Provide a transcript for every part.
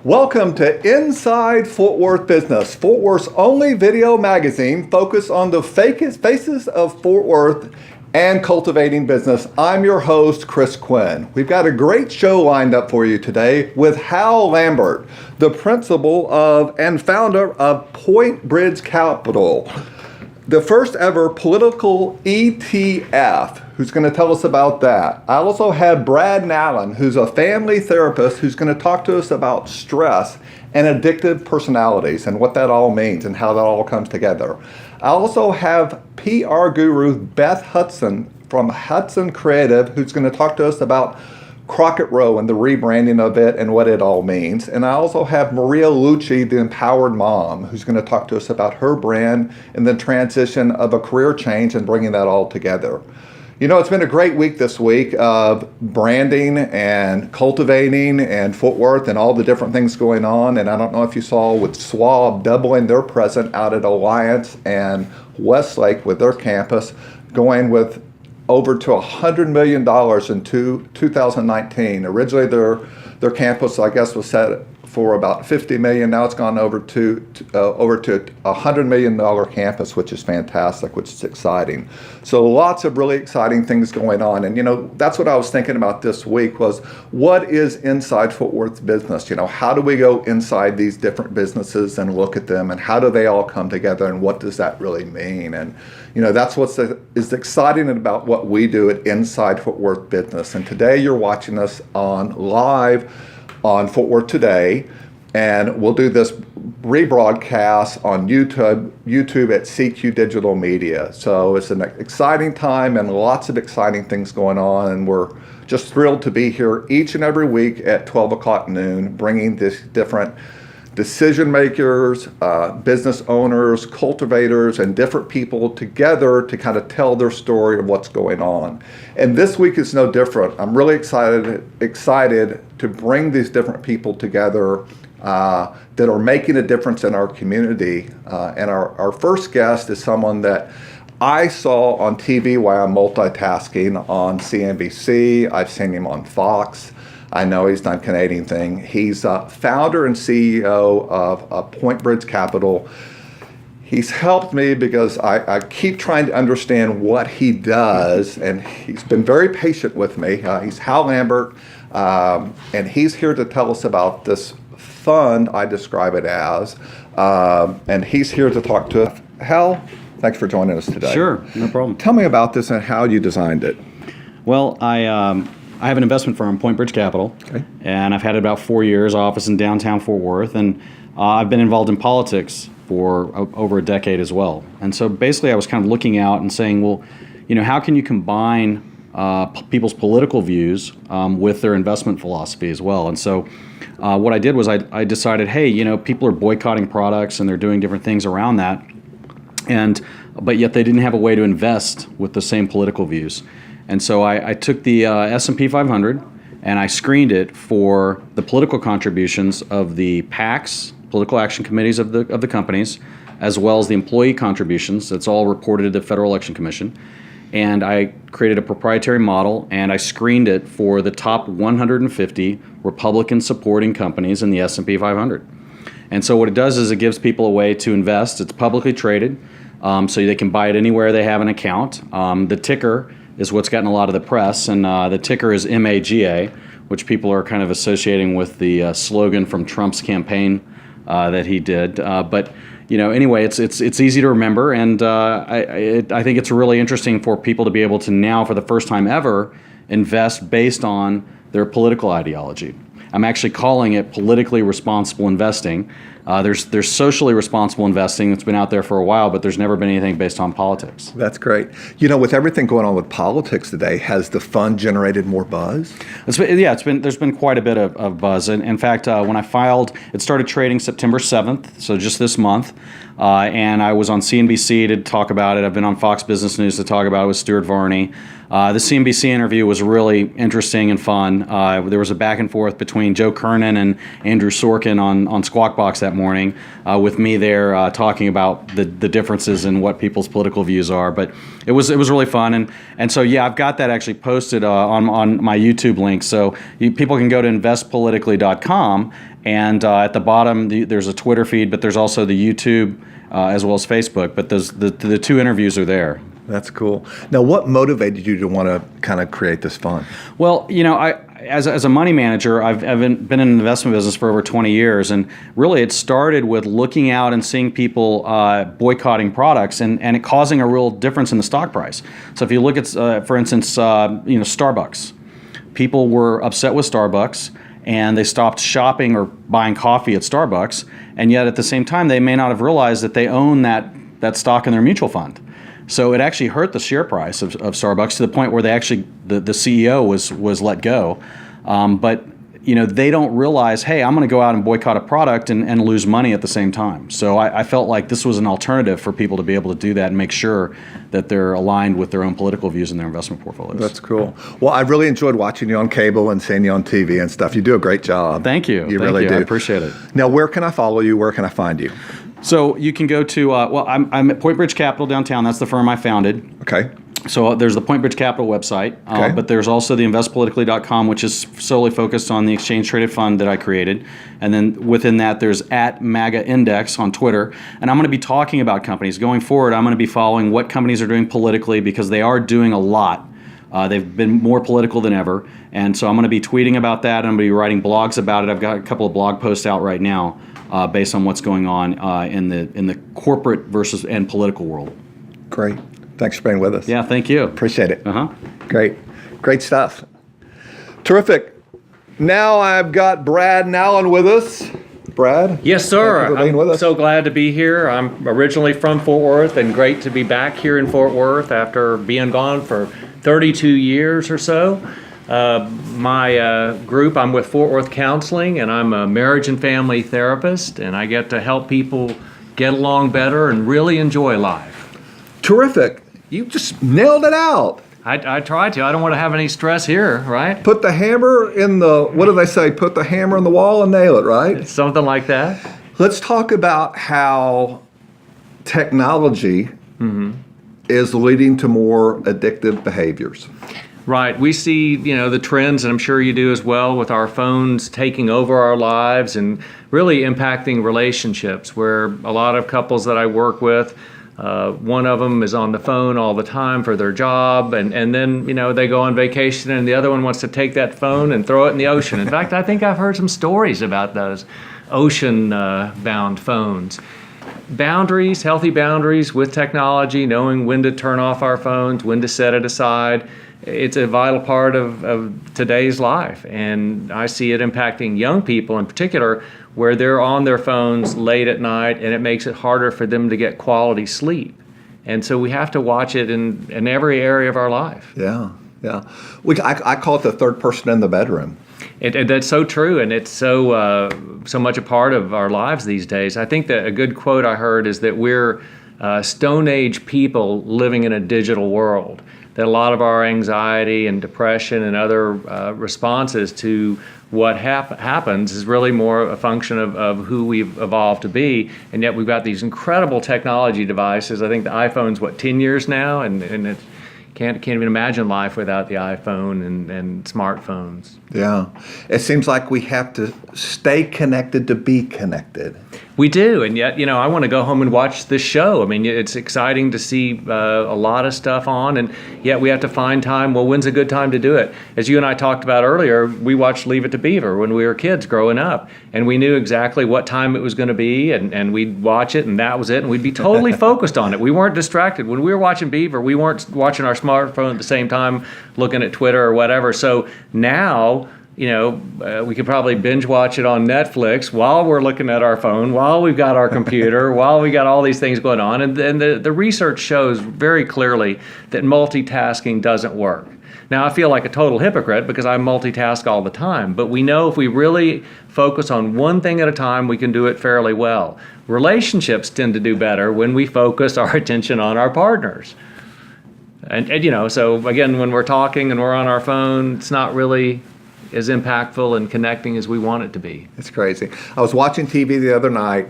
Welcome to Inside Fort Worth Business, Fort Worth's only video magazine focused on the faces of Fort Worth and cultivating business. I'm your host, Chris Quinn. We've got a great show lined up for you today with Hal Lambert, the principal of and founder of Point Bridge Capital, the first ever political ETF, who's going to tell us about that. I also have Brad Nallen, who's a family therapist, who's going to talk to us about stress and addictive personalities and what that all means and how that all comes together. I also have PR guru Beth Hudson from Hudson Creative, who's going to talk to us about Crockett Row and the rebranding of it and what it all means. And I also have Maria Lucci, the Empowered Mom, who's going to talk to us about her brand and the transition of a career change and bringing that all together. You know, it's been a great week this week of branding and cultivating and Fort Worth and all the different things going on. And I don't know if you saw with Schwab doubling their presence out at Alliance and Westlake with their campus, going with over to $100 million in 2019. Originally, their campus, I guess, was set for about $50 million. Now it's gone over to $100 million campus, which is fantastic, which is exciting. So lots of really exciting things going on. And, you know, that's what I was thinking about this week was what is inside Fort Worth's business? You know, how do we go inside these different businesses and look at them and how do they all come together and what does that really mean? And, you know, that's what is exciting about what we do at Inside Fort Worth Business. And today you're watching us on live on Fort Worth Today, and we'll do this rebroadcast on YouTube at CQ Digital Media. So it's an exciting time and lots of exciting things going on, and we're just thrilled to be here each and every week at 12 o'clock noon, bringing this different decision makers, business owners, cultivators, and different people together to kind of tell their story of what's going on. And this week is no different. I'm really excited to bring these different people together that are making a difference in our community. And our first guest is someone that I saw on TV while I'm multitasking on CNBC. I've seen him on Fox. I know he's done Canadian thing. He's founder and CEO of Point Bridge Capital. He's helped me because I keep trying to understand what he does, and he's been very patient with me. He's Hal Lambert, and he's here to tell us about this fund, I describe it as, and he's here to talk to us. Hal, thanks for joining us today. Sure, no problem. Tell me about this and how you designed it. Well, I have an investment firm, Point Bridge Capital, and I've had it about 4 years, office in downtown Fort Worth, and I've been involved in politics for over a decade as well. And so basically I was kind of looking out and saying, well, you know, how can you combine people's political views with their investment philosophy as well? And so what I did was I decided, hey, you know, people are boycotting products and they're doing different things around that, but yet they didn't have a way to invest with the same political views. And so I took the S&P 500 and I screened it for the political contributions of the PACs, political action committees of the companies, as well as the employee contributions. That's all reported to the Federal Election Commission. And I created a proprietary model and I screened it for the top 150 Republican supporting companies in the S&P 500. And so what it does is it gives people a way to invest. It's publicly traded, so they can buy it anywhere they have an account. The ticker is what's gotten a lot of the press, and the ticker is MAGA, which people are kind of associating with the slogan from Trump's campaign that he did. But you know, anyway, it's easy to remember, and I think it's really interesting for people to be able to now, for the first time ever, invest based on their political ideology. I'm actually calling it politically responsible investing. There's socially responsible investing that's been out there for a while, but there's never been anything based on politics. That's great. You know, with everything going on with politics today, has the fund generated more buzz? There's been quite a bit of buzz. And in fact, when I filed, it started trading September 7th, so just this month. And I was on CNBC to talk about it. I've been on Fox Business News to talk about it with Stuart Varney. The CNBC interview was really interesting and fun. There was a back and forth between Joe Kernan and Andrew Sorkin on Squawk Box that morning, with me there talking about the differences in what people's political views are. But it was really fun, and so yeah, I've got that actually posted on my YouTube link, so people can go to investpolitically.com, and at the bottom there's a Twitter feed, but there's also the YouTube as well as Facebook. But the two interviews are there. That's cool. Now, what motivated you to want to kind of create this fund? Well, as a money manager, I've been in the investment business for over 20 years, and really it started with looking out and seeing people boycotting products and it causing a real difference in the stock price. So if you look at, for instance, Starbucks, people were upset with Starbucks, and they stopped shopping or buying coffee at Starbucks, and yet at the same time, they may not have realized that they own that stock in their mutual fund. So it actually hurt the share price of Starbucks to the point where they actually the CEO was let go. But they don't realize, hey, I'm going to go out and boycott a product and lose money at the same time. So I felt like this was an alternative for people to be able to do that and make sure that they're aligned with their own political views in their investment portfolios. That's cool. Well, I've really enjoyed watching you on cable and seeing you on TV and stuff. You do a great job. Thank you. You really do. I appreciate it. Now, where can I follow you? Where can I find you? So you can go to, I'm at Point Bridge Capital downtown. That's the firm I founded. Okay. So there's the Point Bridge Capital website, Okay. But there's also the investpolitically.com, which is solely focused on the exchange traded fund that I created. And then within that, there's @MAGA Index on Twitter. And I'm going to be talking about companies. Going forward, I'm going to be following what companies are doing politically, because they are doing a lot. They've been more political than ever. And so I'm going to be tweeting about that. I'm going to be writing blogs about it. I've got a couple of blog posts out right now based on what's going on in the corporate versus and political world. Great. Thanks for being with us. Yeah, thank you. Appreciate it. Uh-huh. Great stuff. Terrific. Now I've got Brad Nallen with us. Brad? Yes, sir. Thank you for being with I'm us. so glad to be here. I'm originally from Fort Worth, and great to be back here in Fort Worth after being gone for 32 years or so. My group, I'm with Fort Worth Counseling, and I'm a marriage and family therapist, and I get to help people get along better and really enjoy life. Terrific. You just nailed it out. I try to. I don't want to have any stress here, right? Put the hammer in what do they say? Put the hammer in the wall and nail it, right? Something like that. Let's talk about how technology is leading to more addictive behaviors. Right. We see, the trends, and I'm sure you do as well, with our phones taking over our lives and really impacting relationships, where a lot of couples that I work with, one of them is on the phone all the time for their job, and then, they go on vacation, and the other one wants to take that phone and throw it in the ocean. In fact, I think I've heard some stories about those ocean-bound phones. Boundaries, healthy boundaries with technology, knowing when to turn off our phones, when to set it aside. It's a vital part of today's life, and I see it impacting young people in particular, where they're on their phones late at night, and it makes it harder for them to get quality sleep. And so we have to watch it in every area of our life. Yeah. I call it the third person in the bedroom. That's so true, and it's so much a part of our lives these days. I think that a good quote I heard is that we're Stone Age people living in a digital world. That a lot of our anxiety and depression and other responses to what happens is really more a function of who we've evolved to be, and yet we've got these incredible technology devices. I think the iPhone's 10 years now, and it can't even imagine life without the iPhone and smartphones. Yeah. It seems like we have to stay connected to be connected. We do, and yet, I want to go home and watch this show. I mean, it's exciting to see a lot of stuff on, and yet we have to find time. Well, when's a good time to do it? As you and I talked about earlier, we watched Leave It to Beaver when we were kids growing up, and we knew exactly what time it was going to be, and we'd watch it, and that was it, and we'd be totally focused on it. We weren't distracted. When we were watching Beaver, we weren't watching our smartphone at the same time, looking at Twitter or whatever. So now, we could probably binge watch it on Netflix while we're looking at our phone, while we've got our computer, while we got all these things going on. And the research shows very clearly that multitasking doesn't work. Now, I feel like a total hypocrite because I multitask all the time, but we know if we really focus on one thing at a time, we can do it fairly well. Relationships tend to do better when we focus our attention on our partners. And so again, when we're talking and we're on our phone, it's not really as impactful and connecting as we want it to be. It's crazy. I was watching TV the other night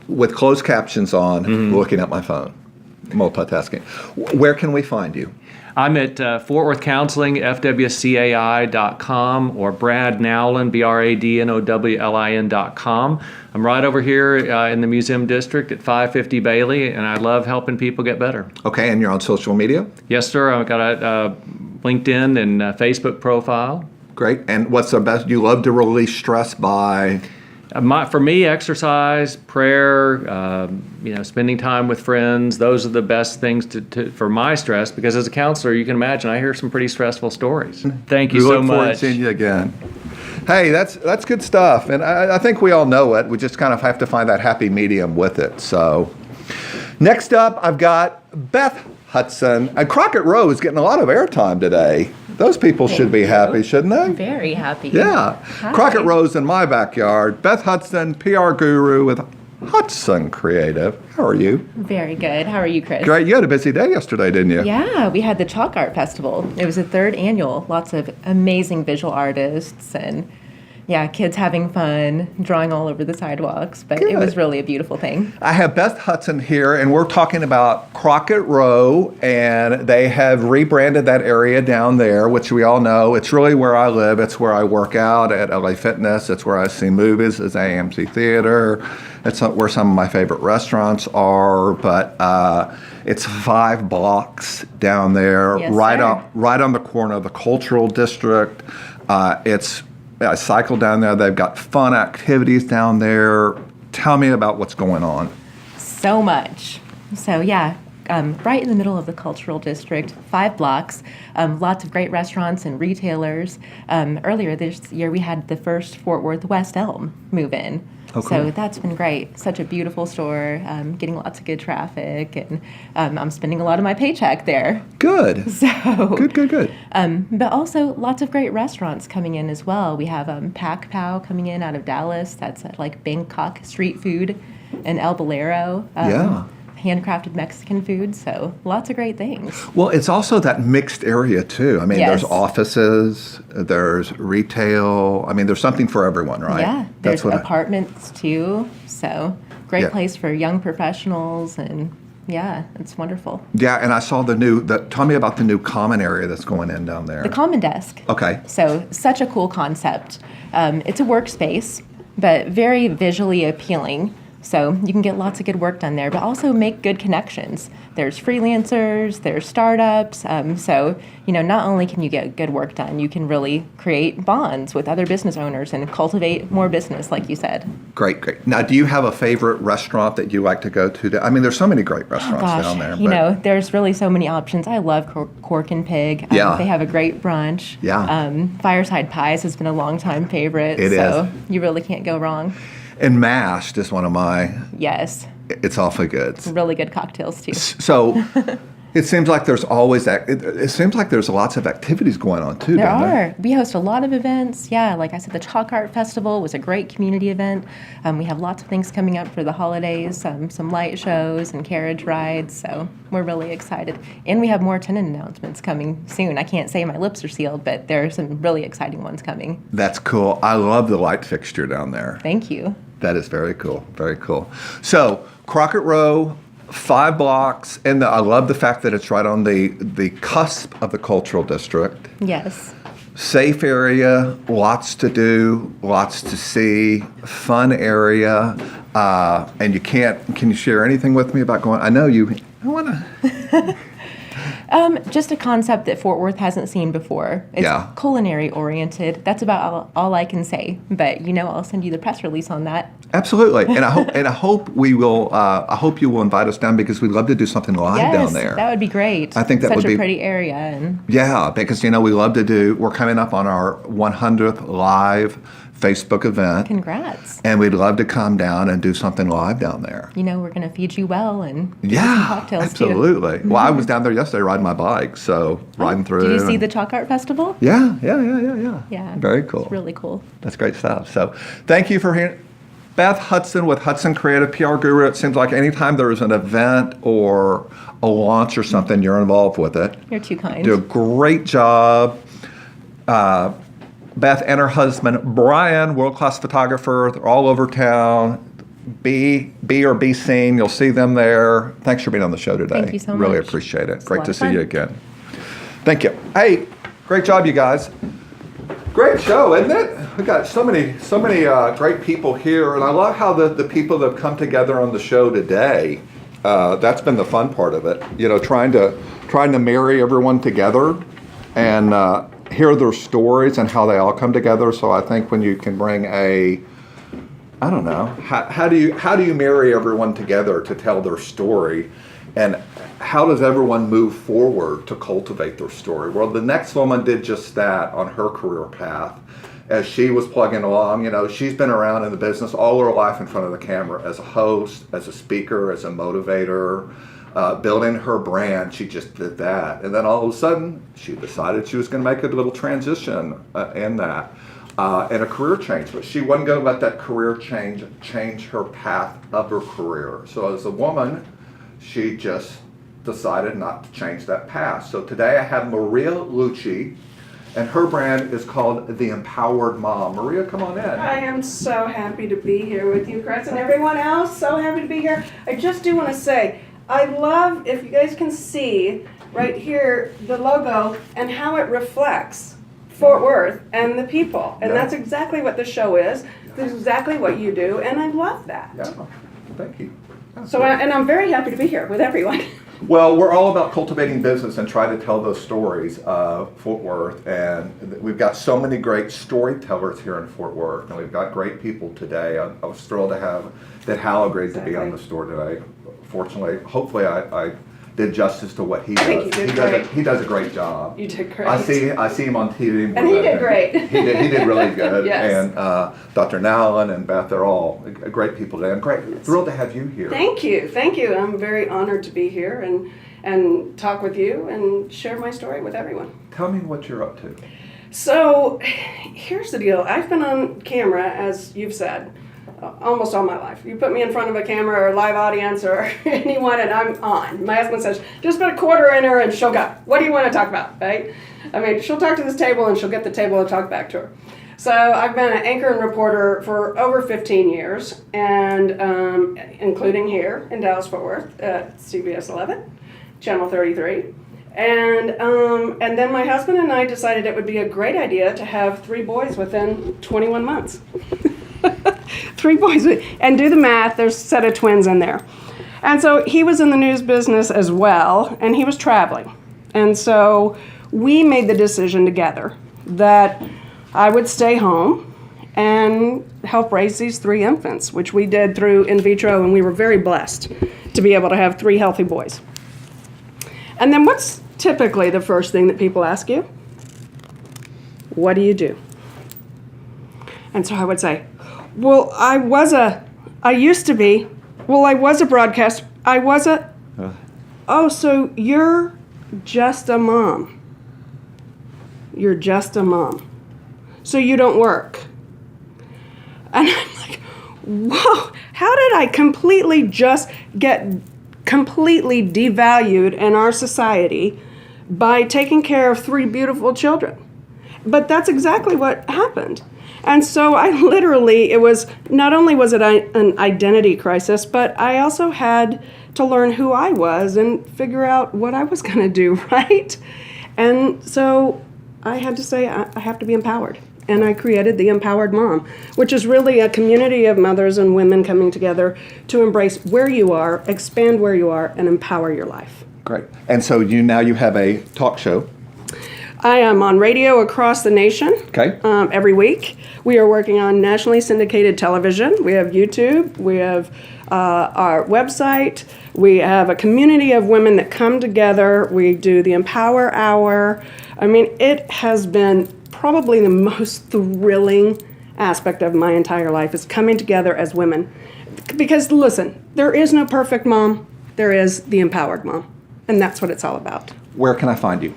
with closed captions on, looking at my phone, multitasking. Where can we find you? I'm at Fort Worth Counseling, fwcai.com, or Brad Nowlin, BradNowlin.com. I'm right over here in the Museum District at 550 Bailey, and I love helping people get better. Okay, and you're on social media? Yes, sir. I've got a LinkedIn and Facebook profile. Great. And what's the best? You love to release stress by? For me, exercise, prayer, spending time with friends, those are the best things for my stress, because as a counselor, you can imagine, I hear some pretty stressful stories. Thank you so We look forward to much. seeing you again. Hey, that's good stuff. And I think we all know it. We just kind of have to find that happy medium with it. So next up, I've got Beth Hudson. And Crockett Row is getting a lot of airtime today. Those people should be happy, shouldn't they? Very happy. Yeah. Hi. Crockett Row's in my backyard. Beth Hudson, PR guru with Hudson Creative. How are you? Very good. How are you, Chris? Great. You had a busy day yesterday, didn't you? Yeah, we had the Chalk Art Festival. It was the third annual. Lots of amazing visual artists and kids having fun, drawing all over the sidewalks. But it was Good. really a beautiful thing. I have Beth Hudson here, and we're talking about Crockett Row, and they have rebranded that area down there, which we all know. It's really where I live. It's where I work out at LA Fitness. It's where I see movies, it's AMC Theater. It's where some of my favorite restaurants are, but it's 5 blocks down there, Yes, right sir. on the corner of the Cultural District. I cycle down there. They've got fun activities down there. Tell me about what's going on. So much. So right in the middle of the Cultural District, 5 blocks, lots of great restaurants and retailers. Earlier this year, we had the first Fort Worth West Elm move in. Oh, So cool. that's been great. Such a beautiful store, getting lots of good traffic, and I'm spending a lot of my paycheck there. Good. So Good. but also lots of great restaurants coming in as well. We have Pac Pow coming in out of Dallas. That's like Bangkok street food, and El Bolero. Yeah. Handcrafted Mexican food. So lots of great things. Well, it's also that mixed area too. I mean, Yes. there's offices, there's retail. I mean, there's something for everyone, right? Yeah, there's what apartments too. So great Yeah. place for young professionals, and it's wonderful. Yeah, and I saw tell me about the new common area that's going in down there. The Common Desk. Okay. So such a cool concept. It's a workspace, but very visually appealing. So you can get lots of good work done there, but also make good connections. There's freelancers, there's startups. So not only can you get good work done, you can really create bonds with other business owners and cultivate more business, like you said. Great. Now, do you have a favorite restaurant that you like to go to? I mean, there's so many great restaurants down there. There's really so many options. I love Cork and Pig. Yeah. They have a great brunch. Yeah. Fireside Pies has been a long time favorite. It so is. you really can't go wrong. And Mashed is one of my. Yes. It's awfully good. Really good cocktails too. So it seems like there's always it seems like there's lots of activities going on too. There doesn't are. We host a lot of events. Yeah, like I said, the Chalk Art Festival was a great community event. We have lots of things coming up for the holidays, some light shows and carriage rides. So we're really excited. And we have more tenant announcements coming soon. I can't say my lips are sealed, but there are some really exciting ones coming. That's cool. I love the light fixture down there. Thank you. That is very cool. Very cool. So Crockett Row, 5 blocks, and I love the fact that it's right on the cusp of the Cultural District. Yes. Safe area, lots to do, lots to see, fun area, and can you share anything with me about going? I know you. I want to. Just a concept that Fort Worth hasn't seen before. It's Yeah. culinary oriented. That's about all I can say. But I'll send you the press release on that. Absolutely, and I hope we will. I hope you will invite us down because we'd love to do something live Yes, down there. that would be great. I think that Such would a be- pretty area, and Yeah, because we love to do. We're coming up on our 100th live Facebook event, congrats. and we'd love to come down and do something live down there. We're going to feed you well and give you some Yeah, cocktails too. absolutely. Well, I was down there yesterday riding my bike, so riding through. Did you see and- the Chalk Art Festival? Yeah. Yeah. Very cool. It's really cool. That's great stuff. So, thank you for hearing. Beth Hudson with Hudson Creative PR Guru. It seems like anytime there's an event or a launch or something, you're involved with it. You're too kind. Do a great job. Beth and her husband, Brian, world-class photographer. They're all over town. Be or be seen. You'll see them there. Thanks for being on the show today. Thank you so Really much. appreciate it. a Great lot to of see you fun. again. Thank you. Hey, great job, you guys. Great show, isn't it? We got so many great people here, and I love how the people that have come together on the show today. That's been the fun part of it. You know, trying to marry everyone together and hear their stories and how they all come together. So I think when you can bring I don't know, how do you marry everyone together to tell their story, and how does everyone move forward to cultivate their story? Well, the next woman did just that on her career path. As she was plugging along, you know, she's been around in the business all her life in front of the camera as a host, as a speaker, as a motivator, building her brand. She just did that. And then all of a sudden, she decided she was going to make a little transition in that. And a career change, but she wasn't going to let that career change her path of her career. So as a woman, she just decided not to change that path. So today I have Maria Lucci, and her brand is called The Empowered Mom. Maria, come on in. I am so happy to be here with you, Chris, and everyone else. So happy to be here. I just do want to say, I love, if you guys can see right here, the logo and how it reflects Fort Worth and the people. And Yeah. that's exactly what the show is. That's exactly what you do, and I love that. Yeah, thank you. So, and I'm very happy to be here with everyone. Well, we're all about cultivating business and try to tell those stories of Fort Worth. And we've got so many great storytellers here in Fort Worth. And we've got great people today. I was thrilled to have that Hal agreed to be on the store today. Fortunately, hopefully I did justice to what he does. think you did great. He does a great job. You did great. I see him on TV. more And he than- did great. He did really good. Yes. And Dr. Nowlin and Beth, they're all great people today. I'm thrilled to have you here. Thank you. Thank you. I'm very honored to be here and talk with you and share my story with everyone. Tell me what you're up to. So here's the deal. I've been on camera, as you've said, almost all my life. You put me in front of a camera or a live audience or anyone and I'm on. My husband says, just put a quarter in her and she'll go. What do you want to talk about, right? I mean, she'll talk to this table and she'll get the table and talk back to her. So I've been an anchor and reporter for over 15 years, and including here in Dallas-Fort Worth at CBS 11, Channel 33. And then my husband and I decided it would be a great idea to have 3 boys within 21 months. 3 boys, and do the math, there's a set of twins in there. And so he was in the news business as well, and he was traveling. And so we made the decision together that I would stay home and help raise these 3 infants, which we did through in vitro, and we were very blessed to be able to have 3 healthy boys. And then what's typically the first thing that people ask you? What do you do? And so I would say, well, I was a broadcaster. Oh, so you're just a mom. You're just a mom. So you don't work. And I'm like, whoa, how did I completely just get completely devalued in our society by taking care of 3 beautiful children? But that's exactly what happened. And so I literally, it was, not only was it an identity crisis, but I also had to learn who I was and figure out what I was going to do, right? And so I had to say, I have to be empowered. And I created The Empowered Mom, which is really a community of mothers and women coming together to embrace where you are, expand where you are, and empower your life. Great. And so you have a talk show. I am on radio across the nation Okay. every week. We are working on nationally syndicated television. We have YouTube. We have our website. We have a community of women that come together. We do the Empower Hour. I mean, it has been probably the most thrilling aspect of my entire life is coming together as women. Because listen, there is no perfect mom. There is the empowered mom. And that's what it's all about. Where can I find you?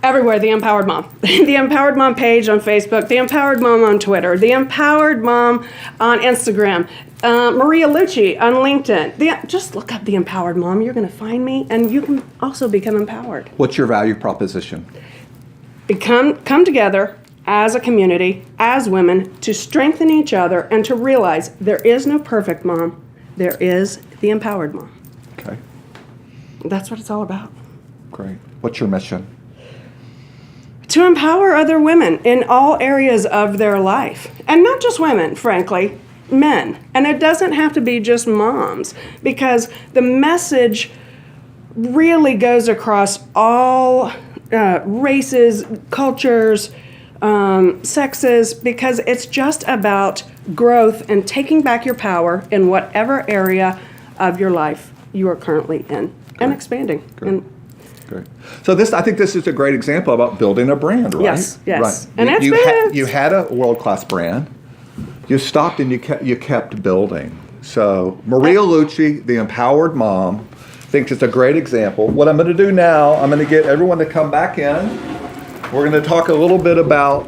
Everywhere, The Empowered Mom. The Empowered Mom page on Facebook, The Empowered Mom on Twitter, The Empowered Mom on Instagram, Maria Lucci on LinkedIn. Just look up The Empowered Mom. You're going to find me, and you can also become empowered. What's your value proposition? Come together as a community, as women, to strengthen each other and to realize there is no perfect mom. There is the empowered mom. Okay, That's what it's all about. great. What's your mission? To empower other women in all areas of their life. And not just women, frankly, men. And it doesn't have to be just moms, because the message really goes across all races, cultures, sexes, because it's just about growth and taking back your power in whatever area of your life you are currently in, and expanding. And Great. So I think this is a great example about building a brand, right? Yes, yes. Right. And it's You had a world-class brand. You stopped and you kept building. So Maria Lucci, the Empowered Mom, thinks it's a great example. What I'm going to do now, I'm going to get everyone to come back in. We're going to talk a little bit about,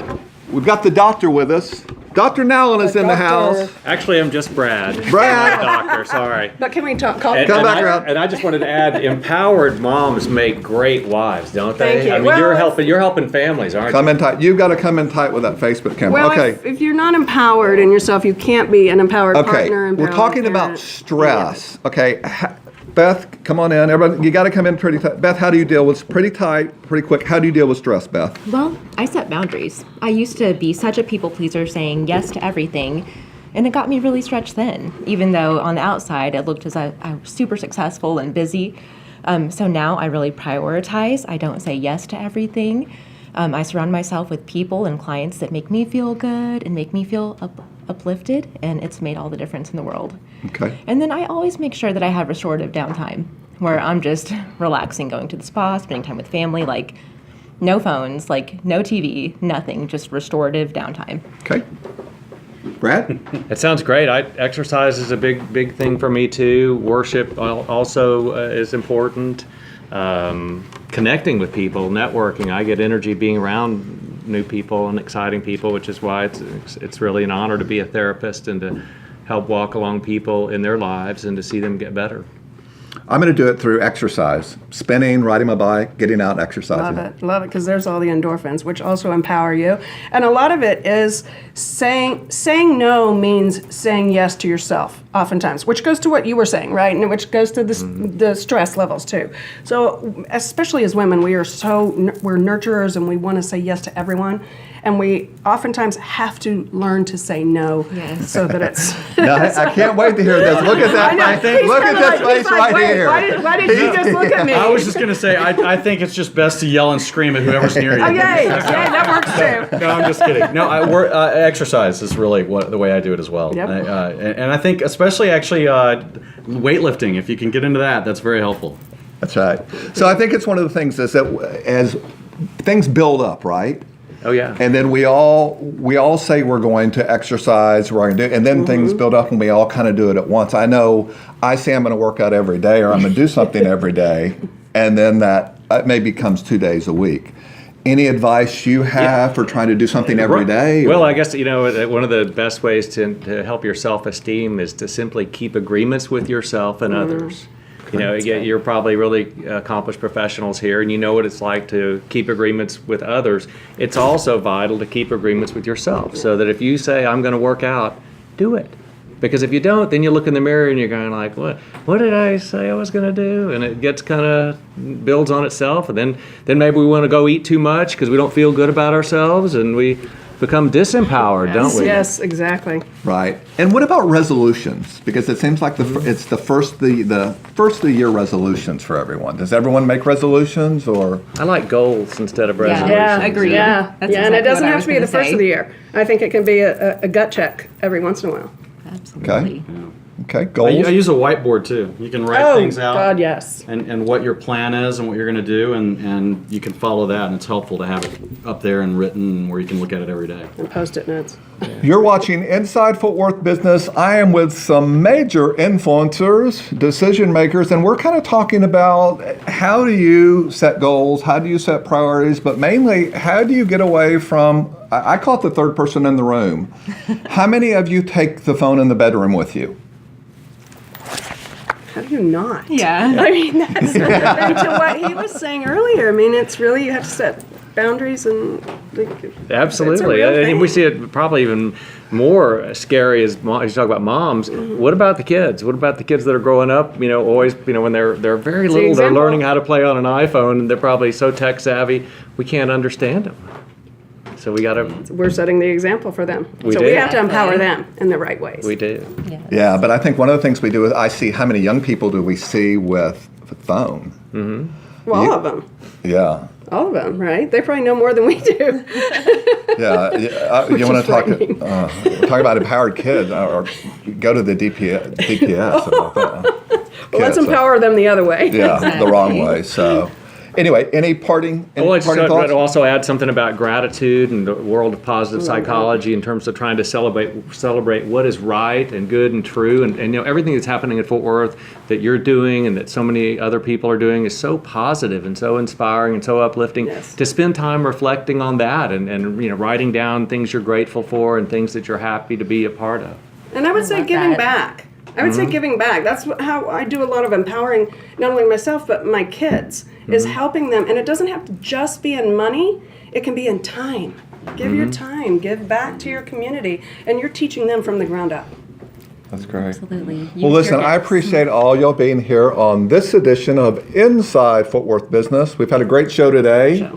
we've got the doctor with us. Dr. Nowlin is in the house. Actually, I'm just Brad. Brad. I'm a doctor, sorry. But can we talk? Come back around. And I just wanted to add, empowered moms make great wives, don't they? Thank you. I mean, Well, you're helping families, aren't Come you? in tight. You've got to come in tight with that Facebook camera. Well, Okay. if you're not empowered in yourself, you can't be an empowered Okay, partner. we're empowered talking parent. about stress. Okay, Beth, come on in. Everybody, you got to come in pretty tight. Beth, how do you deal with pretty tight, pretty quick? How do you deal with stress, Beth? Well, I set boundaries. I used to be such a people pleaser, saying yes to everything, and it got me really stretched thin, even though on the outside it looked as I was super successful and busy. So now I really prioritize. I don't say yes to everything. I surround myself with people and clients that make me feel good and make me feel uplifted, and it's made all the difference in the world. Okay. And then I always make sure that I have restorative downtime, where I'm just relaxing, going to the spa, spending time with family, like no phones, like no TV, nothing, just restorative downtime. Okay. Brad? It sounds great. Exercise is a big thing for me too. Worship also is important. Connecting with people, networking. I get energy being around new people and exciting people, which is why it's really an honor to be a therapist and to help walk along people in their lives and to see them get better. I'm going to do it through exercise. Spinning, riding my bike, getting out and exercising. Love it, because there's all the endorphins, which also empower you. And a lot of it is saying no means saying yes to yourself, oftentimes, which goes to what you were saying, right? And which goes to the stress levels too. So, especially as women, we're nurturers and we want to say yes to everyone. And we oftentimes have to learn to say no, Yes. so that it's. No, I can't wait to hear this. Look at that. I know. He's Look at kinda this like- face he's like, right "Wait, here. Why did you just look at me? I was just going to say, I think it's just best to yell and scream at whoever's near you. Oh, yay, that works too. No, I'm just kidding. No, exercise is really the way I do it as well. Yep. And I think especially actually weightlifting, if you can get into that, that's very helpful. That's right. So I think it's one of the things is that as things build up, right? Oh yeah. And then we all say we're going to exercise, we're going to do, and then things build up, and we all kind of do it at once. I know I say I'm going to work out every day, or I'm going to do something every day, and then that maybe becomes 2 days a week. Any advice you have for trying to do something every day? Well, I guess one of the best ways to help your self-esteem is to simply keep agreements with yourself and others. You're probably really accomplished professionals here, and you know what it's like to keep agreements with others. It's also vital to keep agreements with yourself, so that if you say, I'm going to work out, do it. Because if you don't, then you look in the mirror and you're going like, what did I say I was going to do? And it gets kind of builds on itself, and then maybe we want to go eat too much because we don't feel good about ourselves, and we become disempowered, don't we? Yes, exactly. Right. And what about resolutions? Because it seems like it's the first of the year resolutions for everyone. Does everyone make resolutions, or? I like goals instead of resolutions. Yeah, agreed. Yeah, That's and it exactly doesn't what I have was to be gonna the first say. of the year. I think it can be a gut check every once in a while. Absolutely. Okay, I goals. use a whiteboard too. You can write Oh, things out. God, yes. And what your plan is and what you're going to do, and you can follow that, and it's helpful to have it up there and written where you can look at it every day. And Post-it notes. You're watching Inside Fort Worth Business. I am with some major influencers, decision makers, and we're kind of talking about how do you set goals, how do you set priorities, but mainly how do you get away from, I call it the third person in the room. How many of you take the phone in the bedroom with you? How do you not? Yeah. I mean, that's and to what he was saying earlier. I mean, it's really, you have to set boundaries and Absolutely. It's a real And we thing. see it probably even more scary as you talk about moms. What about the kids? What about the kids that are growing up, always, when they're very little, they're example. learning how to play on an iPhone, and they're probably so tech savvy, we can't understand them. So we got to, We're setting the example for them. We so do. we have to empower Exactly. them in the right ways. we do. Yes. Yeah, but I think one of the things we do is I see how many young people do we see with a phone. Well, all of them. Yeah. All of them, right? They probably know more than we do. Yeah, you want is to talk frightening. talk about empowered kids, or go to the DPS about that. Well, let's Kids, empower them the other way. Yeah, the wrong way. So, anyway, any parting Well, I just parting wanted to thoughts? also add something about gratitude and the world of positive psychology in terms of trying to celebrate what is right and good and true, and everything that's happening at Fort Worth that you're doing and that so many other people are doing is so positive and so inspiring and so uplifting. Yes. To spend time reflecting on that and writing down things you're grateful for and things that you're happy to be a part of. And I would say love giving that. back. I would say giving back. That's how I do a lot of empowering, not only myself, but my kids, is helping them. And it doesn't have to just be in money, it can be in time. Give your time, give back to your community, and you're teaching them from the ground up. That's great. Absolutely. Well, listen, I appreciate all y'all being here on this edition of Inside Fort Worth Business. We've had a great show today.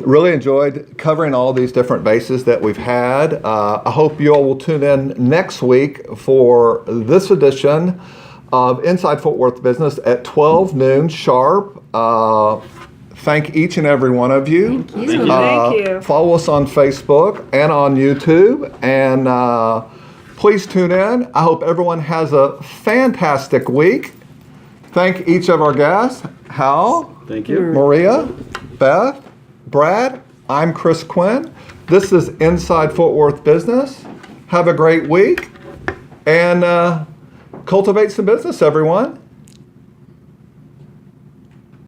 Really enjoyed covering all these different bases that we've had. I hope you all will tune in next week for this edition of Inside Fort Worth Business at 12 noon sharp. Thank each and every one of you. Thank you. Follow us on Facebook and on YouTube, and please tune in. I hope everyone has a fantastic week. Thank each of our guests, Hal, Thank you. Maria, Beth, Brad. I'm Chris Quinn. This is Inside Fort Worth Business. Have a great week, and cultivate some business, everyone.